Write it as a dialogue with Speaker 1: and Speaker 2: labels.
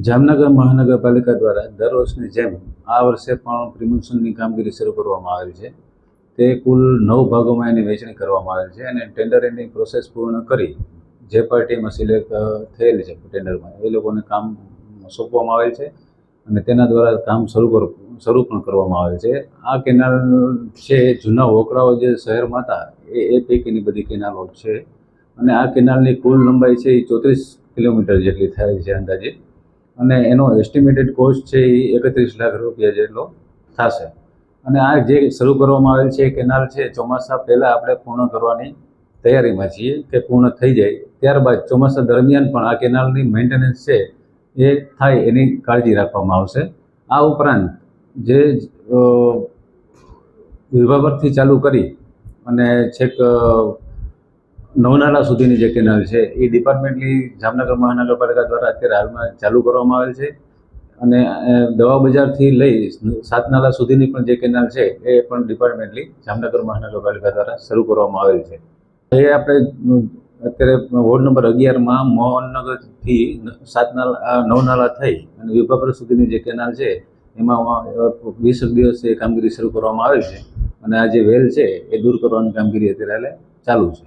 Speaker 1: જામનગર મહાનગરપાલિકા દ્વારા દર વર્ષની જેમ આ વર્ષે પણ પ્રિમોશનની કામગીરી શરૂ કરવામાં આવેલ છે. તે કુલ 9 ભાગોમાં એની વહેંચણી કરવામાં આવેલ છે અને ટેન્ડરની પ્રોસેસ પૂર્ણ કરી જે પાર્ટીમાં સિલેક્ટ થયેલ છે ટેન્ડરમાં એ લોકોને કામ સોંપવામાં આવેલ છે અને તેના દ્વારા કામ શરૂ પણ કરવામાં આવેલ છે. આ કેનાલ છે જૂના વોકરાઓ જે શહેરમાં હતા એ પૈકીની બધી કેનાલો છે અને આ કેનાલની કુલ લંબાઈ છે એ 34 કિલોમીટર જેટલી થાય છે અંદાજે, અને એનો એસ્ટિમેટેડ કોસ્ટ છે એ 31 લાખ રૂપિયા જેટલો થશે. અને આ જે શરૂ કરવામાં આવેલ છે એ કેનાલ છે ચોમાસા પહેલાં આપણે પૂર્ણ કરવાની તૈયારીમાં છીએ કે પૂર્ણ થઈ જાય. ત્યારબાદ ચોમાસા દરમિયાન પણ આ કેનાલની મેન્ટેનન્સ છે એ થાય એની કાળજી રાખવામાં આવશે. આ ઉપરાંત જે વિભાવરથી ચાલુ કરી અને છેક નવનાલા સુધીની જે કેનાલ છે એ ડિપાર્ટમેન્ટલી જામનગર મહાનગરપાલિકા દ્વારા અત્યારે હાલમાં ચાલુ કરવામાં આવેલ છે. અને દવા બજારથી લઈ 7 નાલા સુધીની પણ જે કેનાલ છે એ પણ ડિપાર્ટમેન્ટલી જામનગર મહાનગરપાલિકા દ્વારા શરૂ કરવામાં આવેલ છે. એ આપણે અત્યારે વોર્ડ નંબર 11માં મોહનનગરથી 9 નાલા થઈ અને વિભાપર સુધીની જે કેનાલ છે એમાં 20 દિવસે કામગીરી શરૂ કરવામાં આવેલ છે અને આ જે વેલ છે એ દૂર કરવાની કામગીરી અત્યારે ચાલુ છે.